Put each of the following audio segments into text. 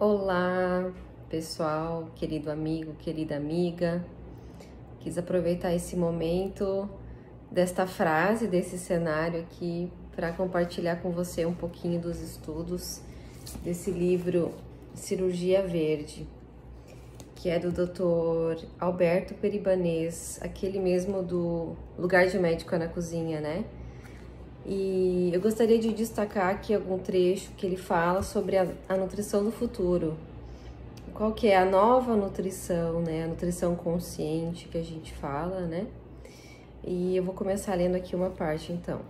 Olá, pessoal, querido amigo, querida amiga. Quis aproveitar esse momento desta frase, desse cenário aqui, para compartilhar com você um pouquinho dos estudos desse livro Cirurgia Verde, que é do Dr. Alberto Peribanês, aquele mesmo do Lugar de Médico na Cozinha, né? E eu gostaria de destacar aqui algum trecho que ele fala sobre a nutrição do futuro. Qual que é a nova nutrição, né? A nutrição consciente que a gente fala, né? E eu vou começar lendo aqui uma parte, então.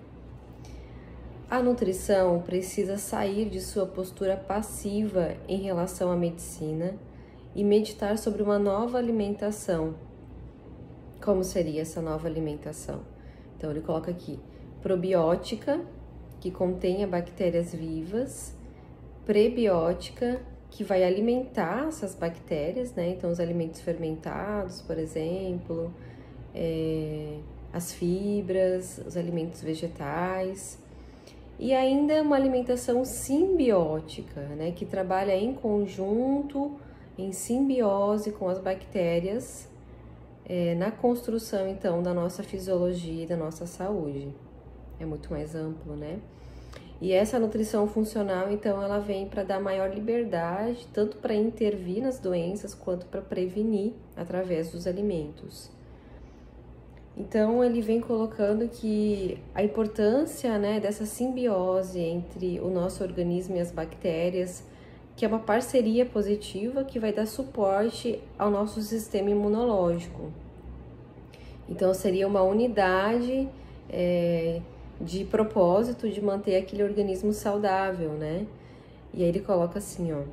A nutrição precisa sair de sua postura passiva em relação à medicina e meditar sobre uma nova alimentação. Como seria essa nova alimentação? Então, ele coloca aqui: probiótica, que contenha bactérias vivas; prebiótica, que vai alimentar essas bactérias, né? Então, os alimentos fermentados, por exemplo, as fibras, os alimentos vegetais. E ainda uma alimentação simbiótica, né? Que trabalha em conjunto, em simbiose com as bactérias, na construção, então, da nossa fisiologia e da nossa saúde. É muito mais amplo, né? E essa nutrição funcional, então, ela vem para dar maior liberdade, tanto para intervir nas doenças, quanto para prevenir através dos alimentos. Então, ele vem colocando que a importância, né, dessa simbiose entre o nosso organismo e as bactérias, que é uma parceria positiva que vai dar suporte ao nosso sistema imunológico. Então, seria uma unidade de propósito de manter aquele organismo saudável, né? E aí ele coloca assim, ó: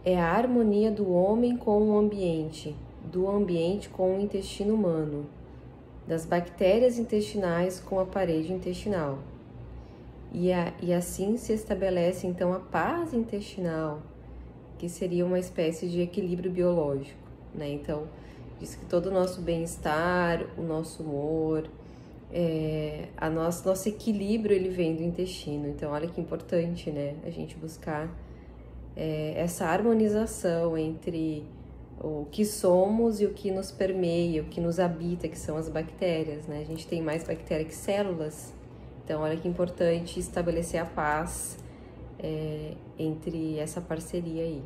é a harmonia do homem com o ambiente, do ambiente com o intestino humano, das bactérias intestinais com a parede intestinal. E assim se estabelece, então, a paz intestinal, que seria uma espécie de equilíbrio biológico, né? Então, diz que todo o nosso bem-estar, o nosso humor, nosso equilíbrio, ele vem do intestino. Então, olha que importante, né? A gente buscar essa harmonização entre o que somos e o que nos permeia, o que nos habita, que são as bactérias, né? A gente tem mais bactéria que células. Então, olha que importante estabelecer a paz entre essa parceria aí.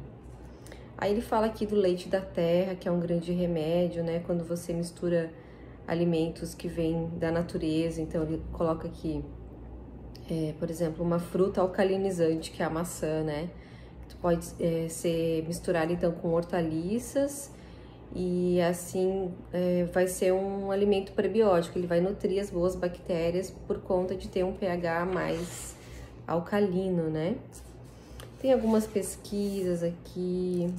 Aí ele fala aqui do leite da terra, que é um grande remédio, né? Quando você mistura alimentos que vêm da natureza. Então, ele coloca aqui, por exemplo, uma fruta alcalinizante, que é a maçã, né? Tu pode ser misturado, então, com hortaliças, e assim vai ser um alimento prebiótico. Ele vai nutrir as boas bactérias por conta de ter um pH mais alcalino, né? Tem algumas pesquisas aqui,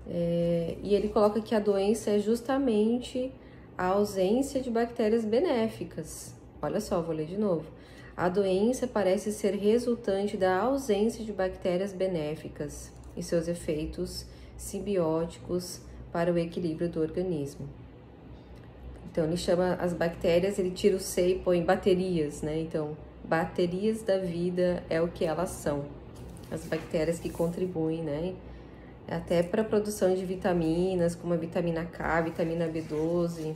e ele coloca que a doença é justamente a ausência de bactérias benéficas. Olha só, vou ler de novo. A doença parece ser resultante da ausência de bactérias benéficas e seus efeitos simbióticos para o equilíbrio do organismo. Então, ele chama as bactérias, ele tira o C e põe baterias, né? Então, baterias da vida é o que elas são. As bactérias que contribuem, né? Até para a produção de vitaminas, como a vitamina K, a vitamina B12,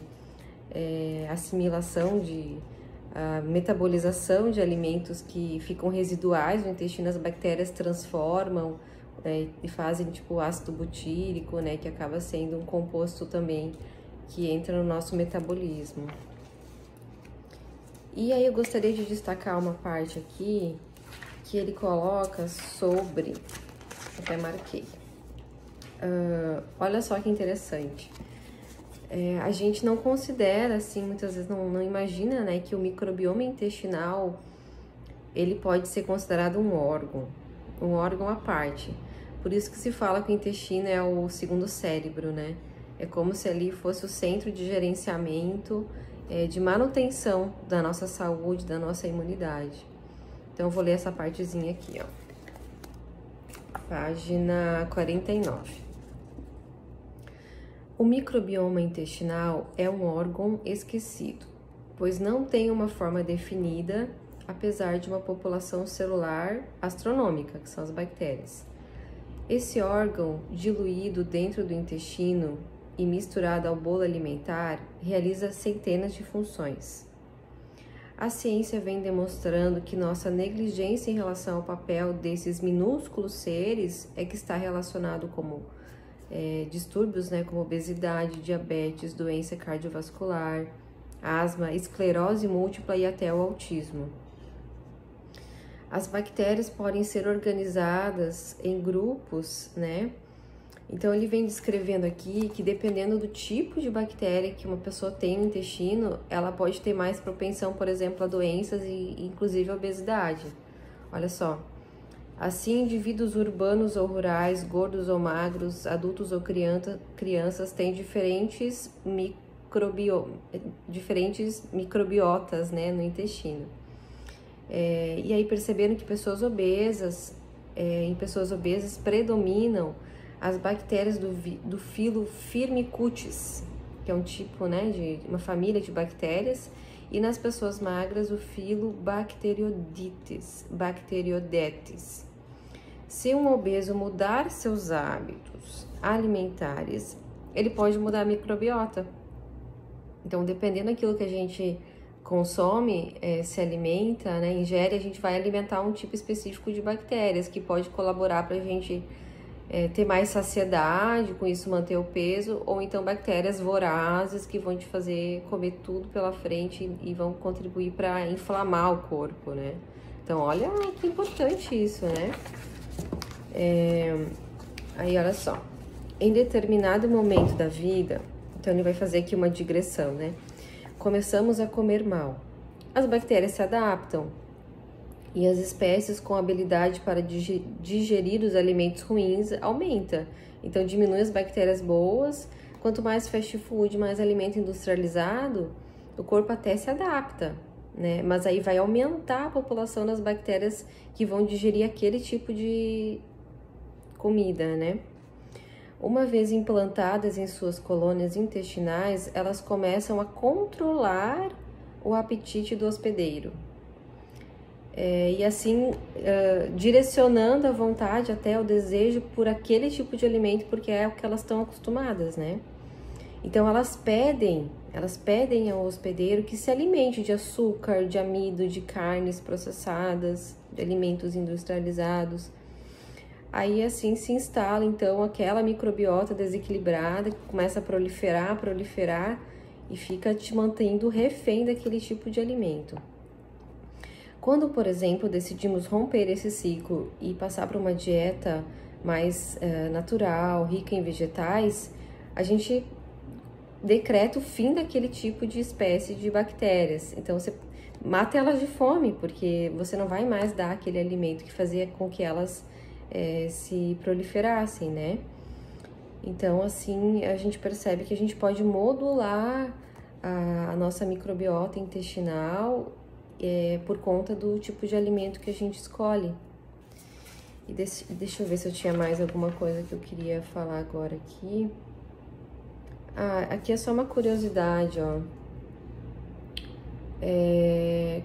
assimilação a metabolização de alimentos que ficam residuais no intestino, as bactérias transformam, e fazem tipo ácido butírico, né, que acaba sendo um composto também que entra no nosso metabolismo. E aí eu gostaria de destacar uma parte aqui que ele coloca sobre, até marquei, olha só que interessante. A gente não considera, assim, muitas vezes não imagina, né, que o microbioma intestinal, ele pode ser considerado um órgão à parte. Por isso que se fala que o intestino é o segundo cérebro, né? É como se ali fosse o centro de gerenciamento, de manutenção da nossa saúde, da nossa imunidade. Então, eu vou ler essa partezinha aqui, ó. Página 49. O microbioma intestinal é um órgão esquecido, pois não tem uma forma definida, apesar de uma população celular astronômica, que são as bactérias. Esse órgão, diluído dentro do intestino e misturado ao bolo alimentar, realiza centenas de funções. A ciência vem demonstrando que nossa negligência em relação ao papel desses minúsculos seres é que está relacionado como distúrbios, né, como obesidade, diabetes, doença cardiovascular, asma, esclerose múltipla e até o autismo. As bactérias podem ser organizadas em grupos, né? Então ele vem descrevendo aqui que dependendo do tipo de bactéria que uma pessoa tem no intestino, ela pode ter mais propensão, por exemplo, a doenças e inclusive a obesidade. Olha só. Assim, indivíduos urbanos ou rurais, gordos ou magros, adultos ou crianças têm diferentes microbiotas, né, no intestino. E aí perceberam que em pessoas obesas predominam as bactérias do filo Firmicutes, que é um tipo, né, de uma família de bactérias, e nas pessoas magras o filo Bacteroidetes. Se um obeso mudar seus hábitos alimentares, ele pode mudar a microbiota. Então, dependendo daquilo que a gente consome, se alimenta, né, ingere, a gente vai alimentar um tipo específico de bactérias que pode colaborar para a gente ter mais saciedade, com isso manter o peso, ou então bactérias vorazes que vão te fazer comer tudo pela frente e vão contribuir para inflamar o corpo, né? Então, olha que importante isso, né? Aí, olha só. Em determinado momento da vida, então ele vai fazer aqui uma digressão, né? Começamos a comer mal. As bactérias se adaptam e as espécies com habilidade para digerir os alimentos ruins aumenta. Então diminui as bactérias boas. Quanto mais fast food, mais alimento industrializado, o corpo até se adapta, né? Mas aí vai aumentar a população das bactérias que vão digerir aquele tipo de comida, né? Uma vez implantadas em suas colônias intestinais, elas começam a controlar o apetite do hospedeiro. E assim, direcionando a vontade até o desejo por aquele tipo de alimento, porque é o que elas estão acostumadas, né? Então, elas pedem ao hospedeiro que se alimente de açúcar, de amido, de carnes processadas, de alimentos industrializados. Aí assim se instala então aquela microbiota desequilibrada que começa a proliferar e fica te mantendo refém daquele tipo de alimento. Quando, por exemplo, decidimos romper esse ciclo e passar para uma dieta mais natural, rica em vegetais, a gente decreta o fim daquele tipo de espécie de bactérias. Então você mata elas de fome, porque você não vai mais dar aquele alimento que fazia com que elas se proliferassem, né? Então, assim, a gente percebe que a gente pode modular a nossa microbiota intestinal por conta do tipo de alimento que a gente escolhe. E deixa eu ver se eu tinha mais alguma coisa que eu queria falar agora aqui. Aqui é só uma curiosidade, ó.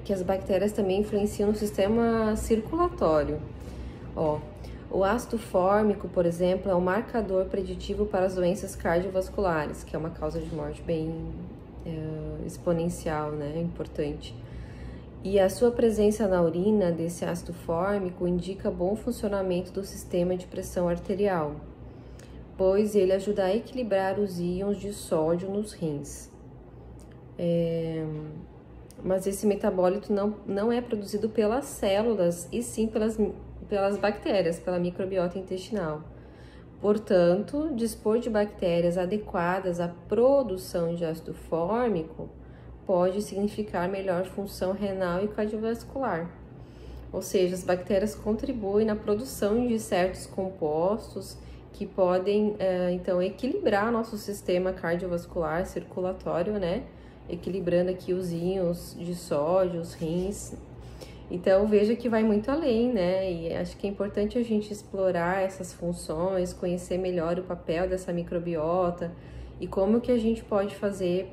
Que as bactérias também influenciam no sistema circulatório. Ó, o ácido fórmico, por exemplo, é um marcador preditivo para as doenças cardiovasculares, que é uma causa de morte bem exponencial, né? Importante. E a sua presença na urina desse ácido fórmico indica bom funcionamento do sistema de pressão arterial, pois ele ajuda a equilibrar os íons de sódio nos rins. Mas esse metabólito não é produzido pelas células, e sim pelas bactérias, pela microbiota intestinal. Portanto, dispor de bactérias adequadas à produção de ácido fórmico pode significar melhor função renal e cardiovascular. Ou seja, as bactérias contribuem na produção de certos compostos que podem, então, equilibrar nosso sistema cardiovascular circulatório, né? Equilibrando aqui os íons de sódio, os rins. Então, veja que vai muito além, né? E acho que é importante a gente explorar essas funções, conhecer melhor o papel dessa microbiota e como que a gente pode fazer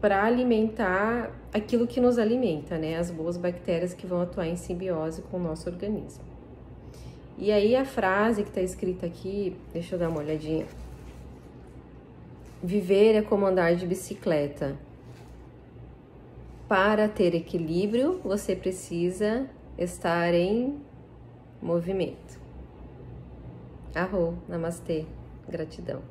para alimentar aquilo que nos alimenta, né? As boas bactérias que vão atuar em simbiose com o nosso organismo. E aí a frase que está escrita aqui, deixa eu dar uma olhadinha. Viver é como andar de bicicleta. Para ter equilíbrio, você precisa estar em movimento. Arro, namastê, gratidão.